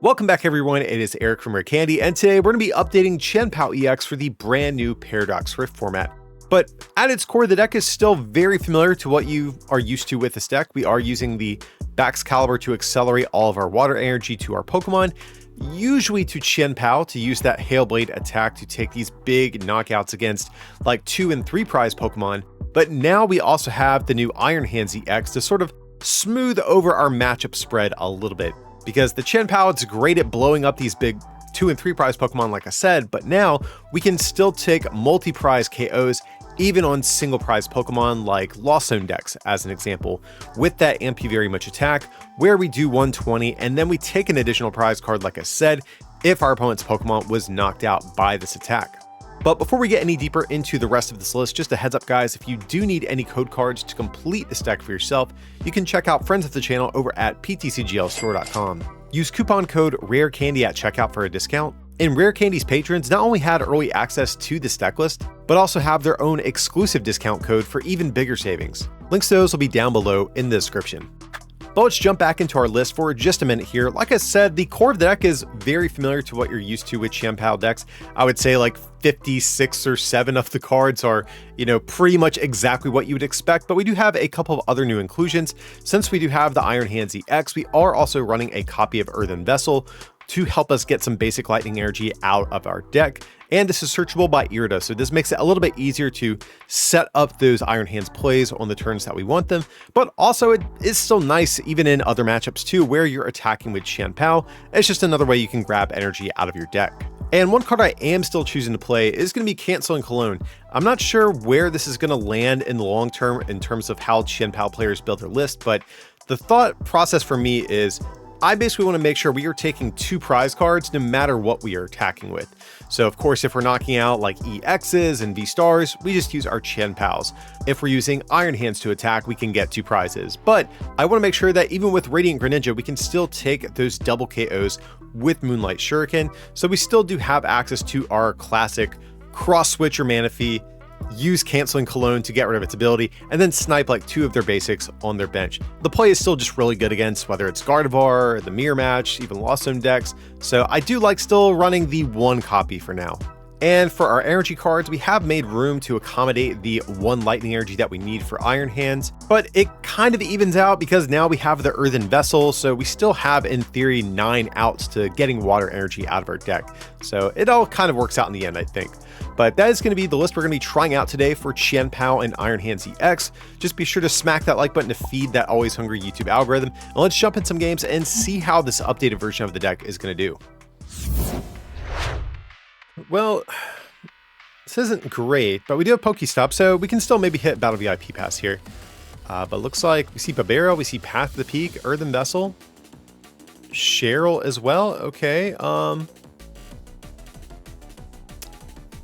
Welcome back everyone, it is Eric from Rare Candy, and today we're going to be updating Chien-Pao EX for the brand new Paradox Rift format. But at its core, the deck is still very familiar to what you are used to with this deck. We are using the Baxcalibur to accelerate all of our water energy to our Pokemon, usually to Chien-Pao to use that Hailblade attack to take these big knockouts against like 2 and 3 prize Pokemon. But now we also have the new Iron Hands EX to sort of smooth over our matchup spread a little bit. Because the Chien-Pao, it's great at blowing up these big 2 and 3 prize Pokemon like I said, but now we can still take multi-prize KOs even on single prize Pokemon like Lost Zone decks as an example, with that MP Very Much attack where we do 120 and then we take an additional prize card like I said if our opponent's Pokemon was knocked out by this attack. But before we get any deeper into the rest of this list, just a heads up guys, if you do need any code cards to complete this deck for yourself, you can check out friends of the channel over at PTCGLstore.com. Use coupon code RARECANDY at checkout for a discount. And Rare Candy's patrons not only had early access to this deck list, but also have their own exclusive discount code for even bigger savings. Links to those will be down below in the description. But let's jump back into our list for just a minute here. Like I said, the core of the deck is very familiar to what you're used to with Chien-Pao decks. I would say like 56 or 7 of the cards are, pretty much exactly what you would expect, but we do have a couple of other new inclusions. Since we do have the Iron Hands EX, we are also running a copy of Earthen Vessel to help us get some basic lightning energy out of our deck. And this is searchable by Hurte, so this makes it a little bit easier to set up those Iron Hands plays on the turns that we want them, but also it is still nice even in other matchups too where you're attacking with Chien-Pao. It's just another way you can grab energy out of your deck. And one card I am still choosing to play is going to be Canceling Cologne. I'm not sure where this is going to land in the long term in terms of how Chien-Pao players build their list, but the thought process for me is I basically want to make sure we are taking 2 prize cards no matter what we are attacking with. So of course, if we're knocking out like EXs and VSTARs, we just use our Chien-Paos. If we're using Iron Hands to attack, we can get 2 prizes. But I want to make sure that even with Radiant Greninja, we can still take those double KOs with Moonlight Shuriken. So we still do have access to our classic cross switch or Manaphy, use Canceling Cologne to get rid of its ability, and then snipe like 2 of their basics on their bench. The play is still just really good against whether it's Gardevoir, the Mirror Match, even Lost Zone decks, so I do like still running the 1 copy for now. And for our energy cards, we have made room to accommodate the 1 lightning energy that we need for Iron Hands, but it kind of evens out because now we have the Earthen Vessel, so we still have in theory 9 outs to getting water energy out of our deck. So it all kind of works out in the end, I think. But that is going to be the list we're going to be trying out today for Chien-Pao and Iron Hands EX. Just be sure to smack that like button to feed that always hungry YouTube algorithm. And let's jump in some games and see how this updated version of the deck is going to do. Well, this isn't great, but we do have Pokestop, so we can still maybe hit Battle VIP Pass here. But looks like we see Burrell, we see Path to the Peak, Earthen Vessel, Cheryl as well. Okay,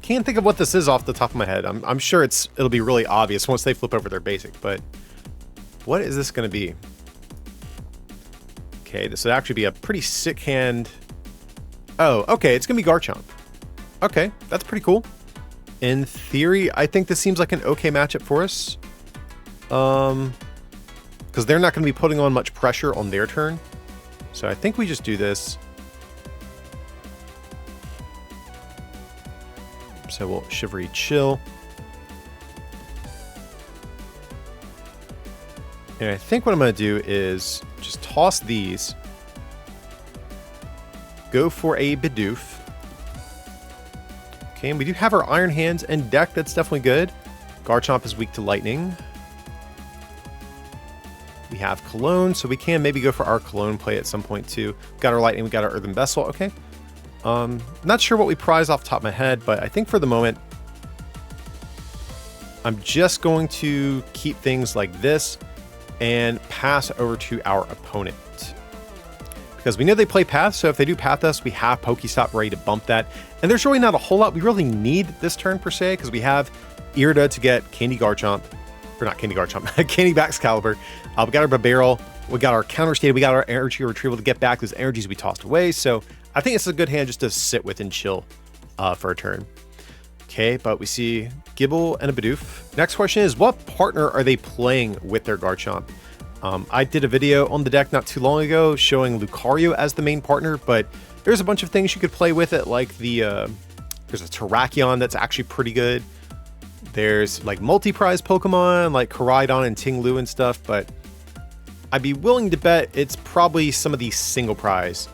can't think of what this is off the top of my head. I'm sure it'll be really obvious once they flip over their basic, but what is this going to be? Okay, this would actually be a pretty sick hand. Oh, okay, it's going to be Garchomp. Okay, that's pretty cool. In theory, I think this seems like an okay matchup for us. Because they're not going to be putting on much pressure on their turn. So I think we just do this. So we'll Shivery Chill. And I think what I'm going to do is just toss these. Go for a Bidoof. Okay, and we do have our Iron Hands and deck. That's definitely good. Garchomp is weak to lightning. We have Cologne, so we can maybe go for our Cologne play at some point too. We've got our lightning, we got our Earthen Vessel. Okay. Not sure what we prize off the top of my head, but I think for the moment, I'm just going to keep things like this and pass over to our opponent. Because we know they play Path, so if they do Path us, we have Pokestop ready to bump that. And there's really not a whole lot we really need this turn per se, because we have Hurte to get Candy Garchomp, or not Candy Garchomp, Candy Baxcalibur. We got our Burrell, we got our Counter State, we got our Energy Retrieval to get back those energies we tossed away. So I think it's a good hand just to sit with and chill for a turn. Okay, but we see Gibble and a Bidoof. Next question is, what partner are they playing with their Garchomp? I did a video on the deck not too long ago showing Lucario as the main partner, but there's a bunch of things you could play with it, like there's a Terrakion that's actually pretty good. There's like multi-prize Pokemon like Koraidon and Ting-Lu and stuff, but I'd be willing to bet it's probably some of these single prize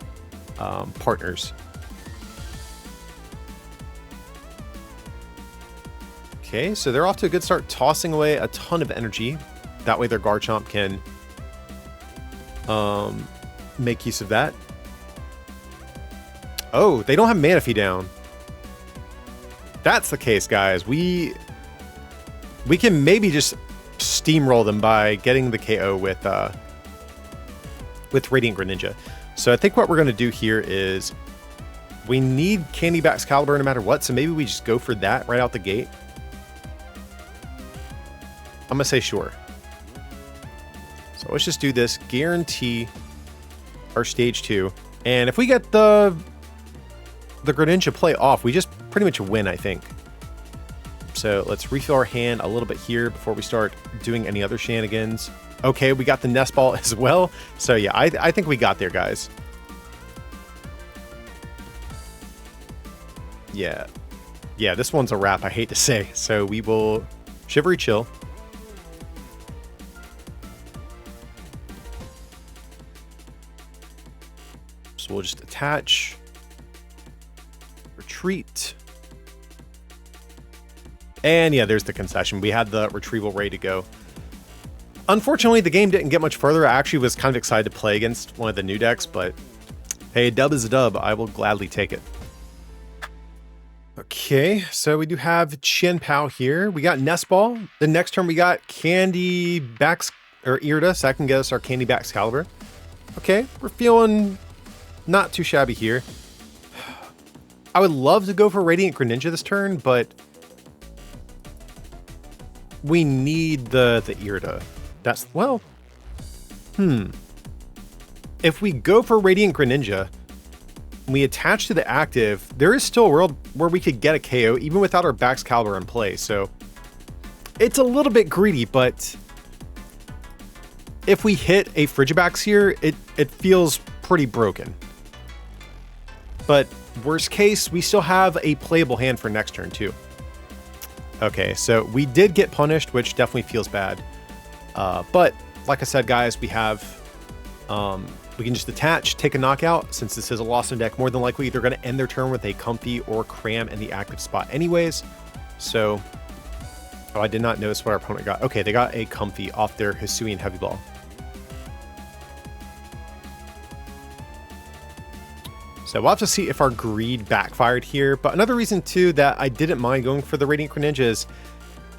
partners. Okay, so they're off to a good start, tossing away a ton of energy. That way their Garchomp can make use of that. Oh, they don't have Manaphy down. That's the case, guys. We can maybe just steamroll them by getting the KO with Radiant Greninja. So I think what we're going to do here is we need Candyback's Caliber no matter what, so maybe we just go for that right out the gate. I'm going to say sure. So let's just do this, guarantee our stage 2. And if we get the Greninja play off, we just pretty much win, I think. So let's refill our hand a little bit here before we start doing any other shenanigans. Okay, we got the Nest Ball as well. So yeah, I think we got there, guys. Yeah, this one's a wrap, I hate to say. So we will Shivery Chill. So we'll just attach, retreat. And yeah, there's the concession. We had the retrieval ready to go. Unfortunately, the game didn't get much further. I actually was kind of excited to play against one of the new decks, but hey, a dub is a dub. I will gladly take it. Okay, so we do have Chien-Pao here. We got Nest Ball. The next turn we got Candyback's or Hurte, so that can get us our Candyback's Caliber. Okay, we're feeling not too shabby here. I would love to go for Radiant Greninja this turn, but we need the Hurte. That's, well, if we go for Radiant Greninja, we attach to the active, there is still a world where we could get a KO even without our Back's Caliber in play. So it's a little bit greedy, but if we hit a Frigibax here, it feels pretty broken. But worst case, we still have a playable hand for next turn too. Okay, so we did get punished, which definitely feels bad. But like I said, guys, we have, we can just attach, take a knockout. Since this is a lost in deck, more than likely they're going to end their turn with a Comfy or Cram in the active spot anyways. So, oh, I did not notice what our opponent got. Okay, they got a Comfy off their Hisuian Heavy Ball. So we'll have to see if our greed backfired here. But another reason too that I didn't mind going for the Radiant Greninja is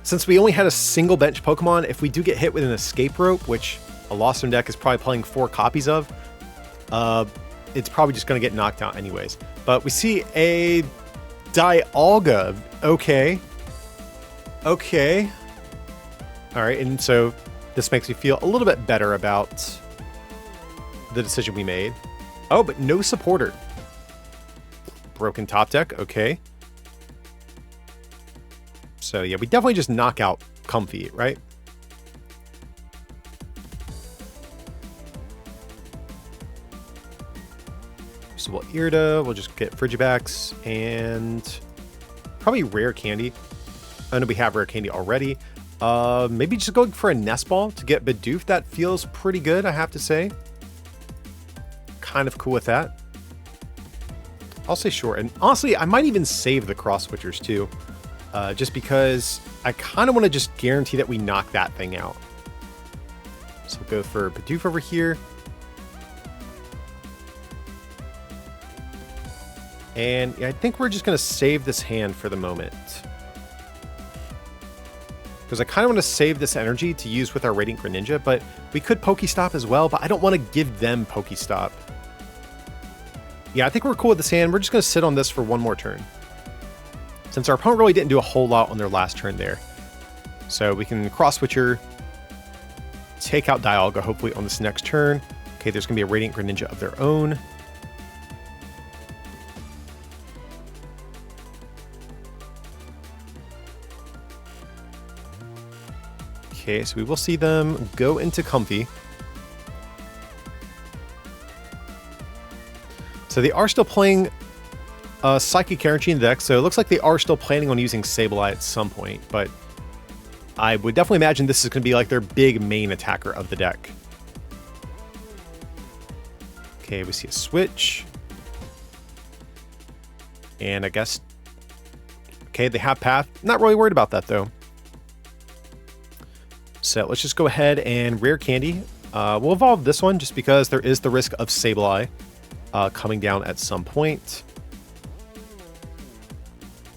since we only had a single bench Pokemon, if we do get hit with an Escape Rope, which a Lost in deck is probably playing 4 copies of, it's probably just going to get knocked out anyways. But we see a Dialga. Okay. Okay. All right. And so this makes me feel a little bit better about the decision we made. Oh, but no supporter. Broken top deck, okay. So yeah, we definitely just knock out Comfy, right? So we'll Hurte, we'll just get Frigibax and probably Rare Candy. I know we have Rare Candy already. Maybe just going for a Nest Ball to get Bidoof. That feels pretty good, I have to say. Kind of cool with that. I'll say sure. And honestly, I might even save the cross switchers too. Just because I kind of want to just guarantee that we knock that thing out. So we'll go for Bidoof over here. And I think we're just going to save this hand for the moment. Because I kind of want to save this energy to use with our Radiant Greninja, but we could Pokestop as well, but I don't want to give them Pokestop. Yeah, I think we're cool with this hand. We're just going to sit on this for one more turn. Since our opponent really didn't do a whole lot on their last turn there. So we can cross switcher, take out Dialga hopefully on this next turn. Okay, there's going to be a Radiant Greninja of their own. Okay, so we will see them go into Comfy. So they are still playing Psychic Energy in the deck, so it looks like they are still planning on using Sableye at some point, but I would definitely imagine this is going to be like their big main attacker of the deck. Okay, we see a switch. And I guess... Okay, they have Path. Not really worried about that, though. So let's just go ahead and Rare Candy. We'll evolve this one just because there is the risk of Sableye coming down at some point.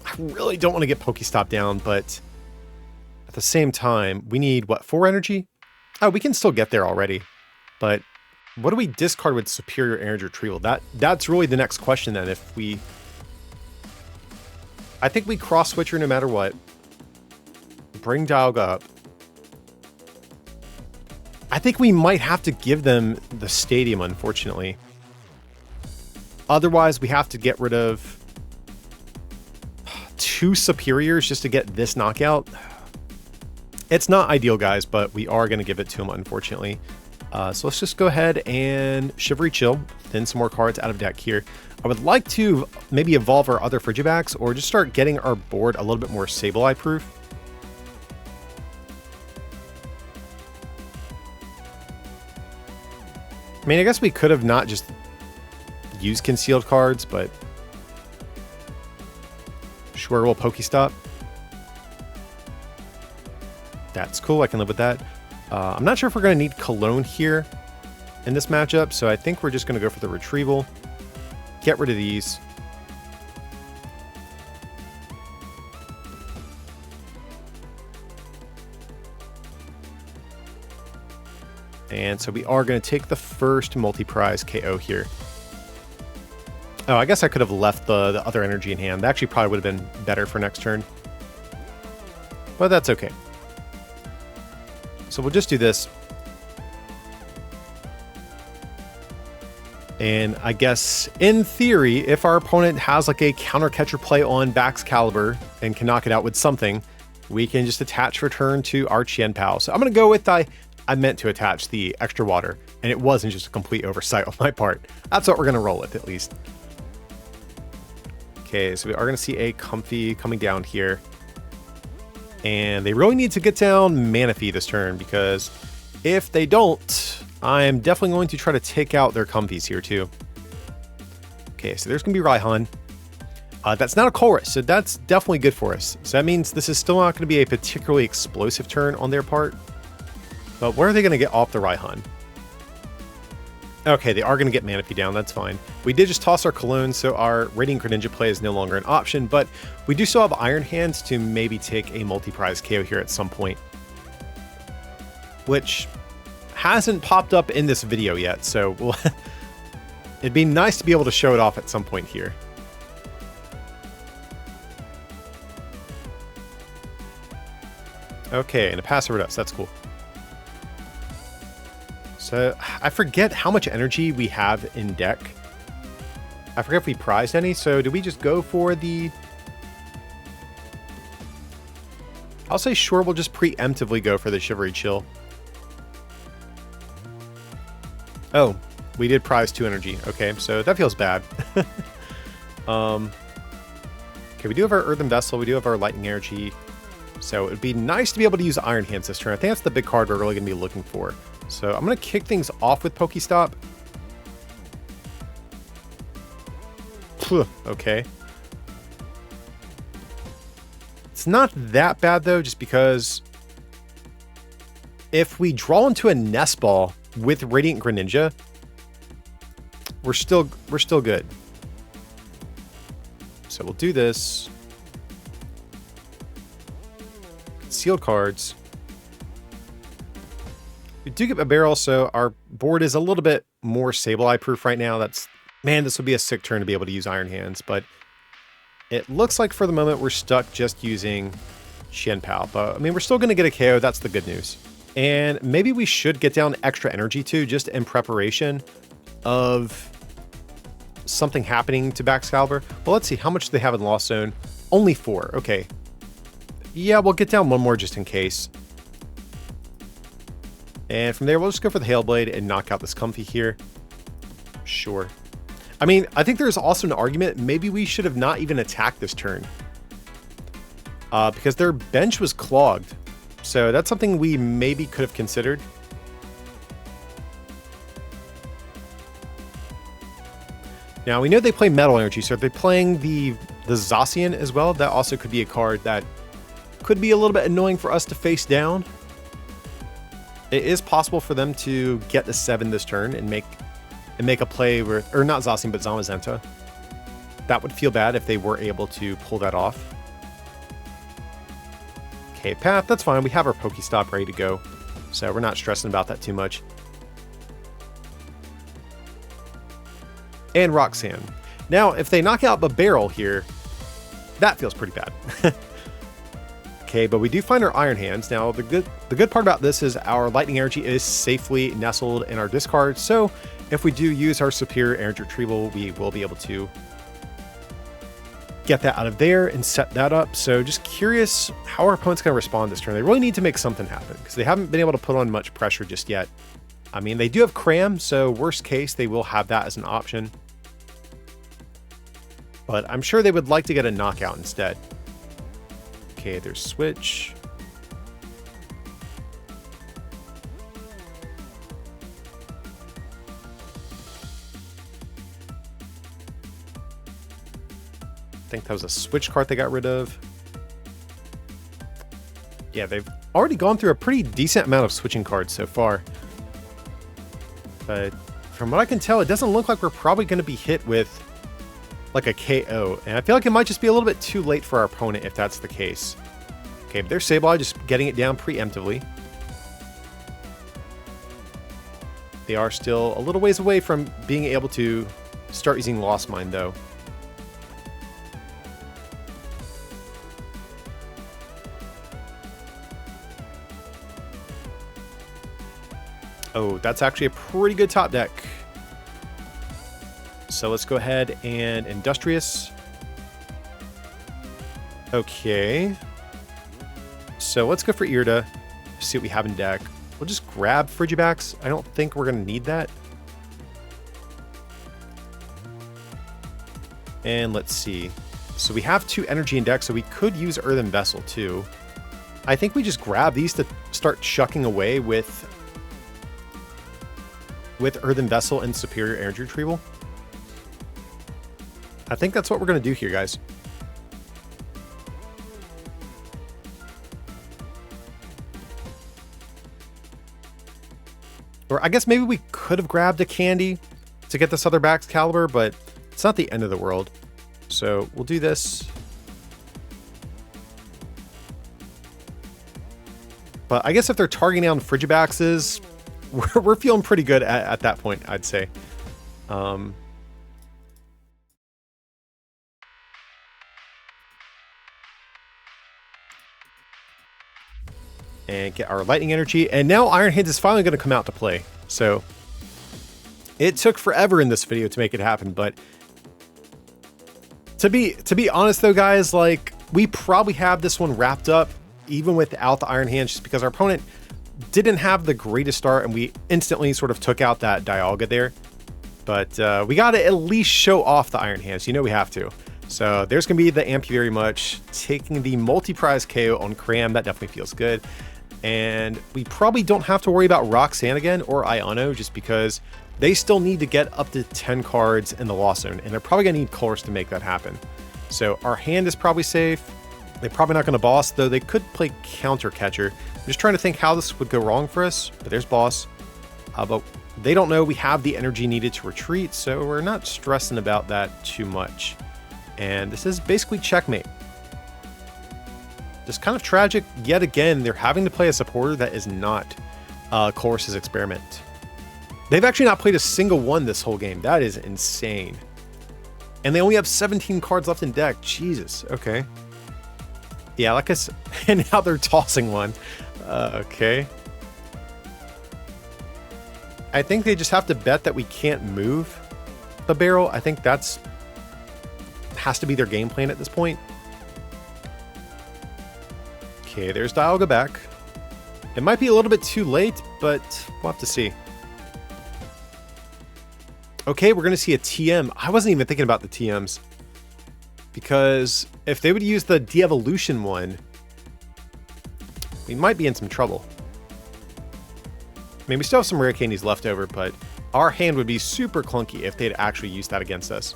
I really don't want to get Pokestop down, but at the same time, we need, what, 4 energy? Oh, we can still get there already. But what do we discard with Superior Energy Retrieval? That's really the next question then. If we... I think we cross-switcher no matter what. Bring Dialga up. I think we might have to give them the Stadium, unfortunately. Otherwise, we have to get rid of 2 Superiors just to get this knockout. It's not ideal, guys, but we are going to give it to him, unfortunately. So let's just go ahead and Shivery Chill, thin some more cards out of deck here. I would like to maybe evolve our other Frigibacks or just start getting our board a little bit more Sableye proof. I mean, I guess we could have not just used concealed cards, but sure, we'll Pokestop. That's cool. I can live with that. I'm not sure if we're going to need Cologne here in this matchup, so I think we're just going to go for the Retrieval. Get rid of these. And so we are going to take the first multi-prize KO here. Oh, I guess I could have left the other energy in hand. That actually probably would have been better for next turn. But that's okay. So we'll just do this. And I guess, in theory, if our opponent has like a counter catcher play on Baxcalibur and can knock it out with something, we can just attach return to our Chien-Pao. So I'm going to go with I meant to attach the extra water, and it wasn't just a complete oversight on my part. That's what we're going to roll with, at least. Okay, so we are going to see a Comfy coming down here. And they really need to get down Manaphy this turn, because if they don't, I'm definitely going to try to take out their Comfies here too. Okay, so there's going to be Raihan. That's not a Chorus, so that's definitely good for us. So that means this is still not going to be a particularly explosive turn on their part. But where are they going to get off the Raihan? Okay, they are going to get Manaphy down, that's fine. We did just toss our Cologne, so our Radiant Greninja play is no longer an option, but we do still have Iron Hands to maybe take a multi-prize KO here at some point. Which hasn't popped up in this video yet, so it'd be nice to be able to show it off at some point here. Okay, and a pass over to us, that's cool. So I forget how much energy we have in deck. I forget if we prized any, so do we just go for the... I'll say sure, we'll just preemptively go for the Shivery Chill. Oh, we did prize 2 energy. Okay, so that feels bad. Okay, we do have our Earthen Vessel, we do have our Lightning Energy. So it would be nice to be able to use Iron Hands this turn. I think that's the big card we're really going to be looking for. So I'm going to kick things off with Pokestop. Okay. It's not that bad though, just because if we draw into a Nest Ball with Radiant Greninja, we're still good. So we'll do this. Sealed cards. We do get a Burrell, so our board is a little bit more Sableye proof right now. Man, this would be a sick turn to be able to use Iron Hands, but it looks like for the moment we're stuck just using Chien-Pao. But I mean, we're still going to get a KO. That's the good news. And maybe we should get down extra energy too, just in preparation of something happening to Baxcalibur. Well, let's see, how much do they have in Lost Zone? Only 4. Okay. Yeah, we'll get down one more just in case. And from there, we'll just go for the Hail Blade and knock out this Comfy here. Sure. I mean, I think there's also an argument. Maybe we should have not even attacked this turn. Because their bench was clogged. So that's something we maybe could have considered. Now, we know they play Metal Energy, so if they're playing the Zacian as well, that also could be a card that could be a little bit annoying for us to face down. It is possible for them to get to 7 this turn and make a play with, or not Zacian, but Zamazenta. That would feel bad if they were able to pull that off. Okay, Path, that's fine. We have our Pokestop ready to go, so we're not stressing about that too much. And Roxanne. Now, if they knock out the Burrell here, that feels pretty bad. Okay, but we do find our Iron Hands. Now, the good part about this is our Lightning Energy is safely nestled in our discard, so if we do use our Superior Energy Retrieval, we will be able to get that out of there and set that up. So just curious how our opponent's going to respond this turn. They really need to make something happen because they haven't been able to put on much pressure just yet. I mean, they do have Cram, so worst case, they will have that as an option. But I'm sure they would like to get a knockout instead. Okay, there's Switch. I think that was a Switch card they got rid of. Yeah, they've already gone through a pretty decent amount of switching cards so far. But from what I can tell, it doesn't look like we're probably going to be hit with like a KO. And I feel like it might just be a little bit too late for our opponent if that's the case. Okay, but there's Sableye just getting it down preemptively. They are still a little ways away from being able to start using Lost Mine, though. Oh, that's actually a pretty good top deck. So let's go ahead and Industrious. Okay. So let's go for Irida. See what we have in deck. We'll just grab Frigibax. I don't think we're going to need that. And let's see. So we have 2 energy in deck, so we could use Earthen Vessel too. I think we just grab these to start chucking away with Earthen Vessel and Superior Energy Retrieval. I think that's what we're going to do here, guys. Or I guess maybe we could have grabbed a Candy to get this other Baxcalibur, but it's not the end of the world. So we'll do this. But I guess if they're targeting down Frigibaxes, we're feeling pretty good at that point, I'd say. And get our Lightning Energy. And now Iron Hands is finally going to come out to play. So it took forever in this video to make it happen. But to be honest, though, guys, like, we probably have this one wrapped up even without the Iron Hands, just because our opponent didn't have the greatest start, and we instantly sort of took out that Dialga there. But we got to at least show off the Iron Hands. You know we have to. So there's going to be the Amp You Very Much, taking the multi-prize KO on Cram. That definitely feels good. And we probably don't have to worry about Roxanne again or Iono, just because they still need to get up to 10 cards in the Lost Zone, and they're probably going to need Colors to make that happen. So our hand is probably safe. They're probably not going to boss, though they could play Counter Catcher. I'm just trying to think how this would go wrong for us, but there's boss. But they don't know we have the energy needed to retreat, so we're not stressing about that too much. And this is basically checkmate. Just kind of tragic. Yet again, they're having to play a supporter that is not Chorus's Experiment. They've actually not played a single one this whole game. That is insane. And they only have 17 cards left in deck. Jesus. Okay. Yeah, like I said, and now they're tossing one. Okay. I think they just have to bet that we can't move the barrel. I think that's has to be their game plan at this point. Okay, there's Dialga back. It might be a little bit too late, but we'll have to see. Okay, we're going to see a TM. I wasn't even thinking about the TMs. Because if they would use the de-evolution one, we might be in some trouble. I mean, we still have some rare candies left over, but our hand would be super clunky if they'd actually used that against us.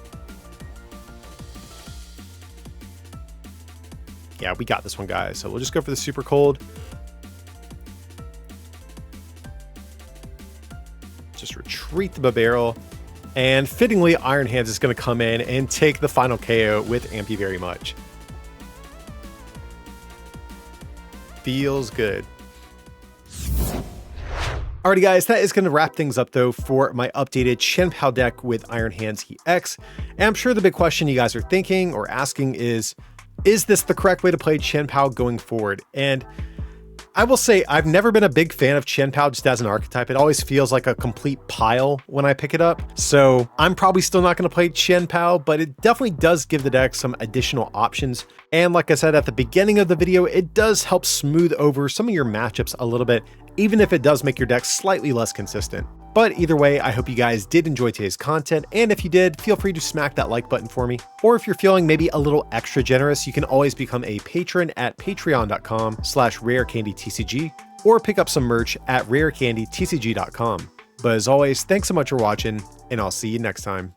Yeah, we got this one, guys. So we'll just go for the super cold. Just retreat the barrel. And fittingly, Iron Hands is going to come in and take the final KO with Ampy very much. Feels good. Alrighty guys, that is going to wrap things up though for my updated Chien-Pao deck with Iron Hands EX. And I'm sure the big question you guys are thinking or asking is this the correct way to play Chien-Pao going forward? And I will say I've never been a big fan of Chien-Pao just as an archetype. It always feels like a complete pile when I pick it up. So I'm probably still not going to play Chien-Pao, but it definitely does give the deck some additional options. And like I said at the beginning of the video, it does help smooth over some of your matchups a little bit, even if it does make your deck slightly less consistent. But either way, I hope you guys did enjoy today's content, and if you did, feel free to smack that like button for me. Or if you're feeling maybe a little extra generous, you can always become a patron at patreon.com/rarecandytcg, or pick up some merch at rarecandytcg.com. But as always, thanks so much for watching, and I'll see you next time.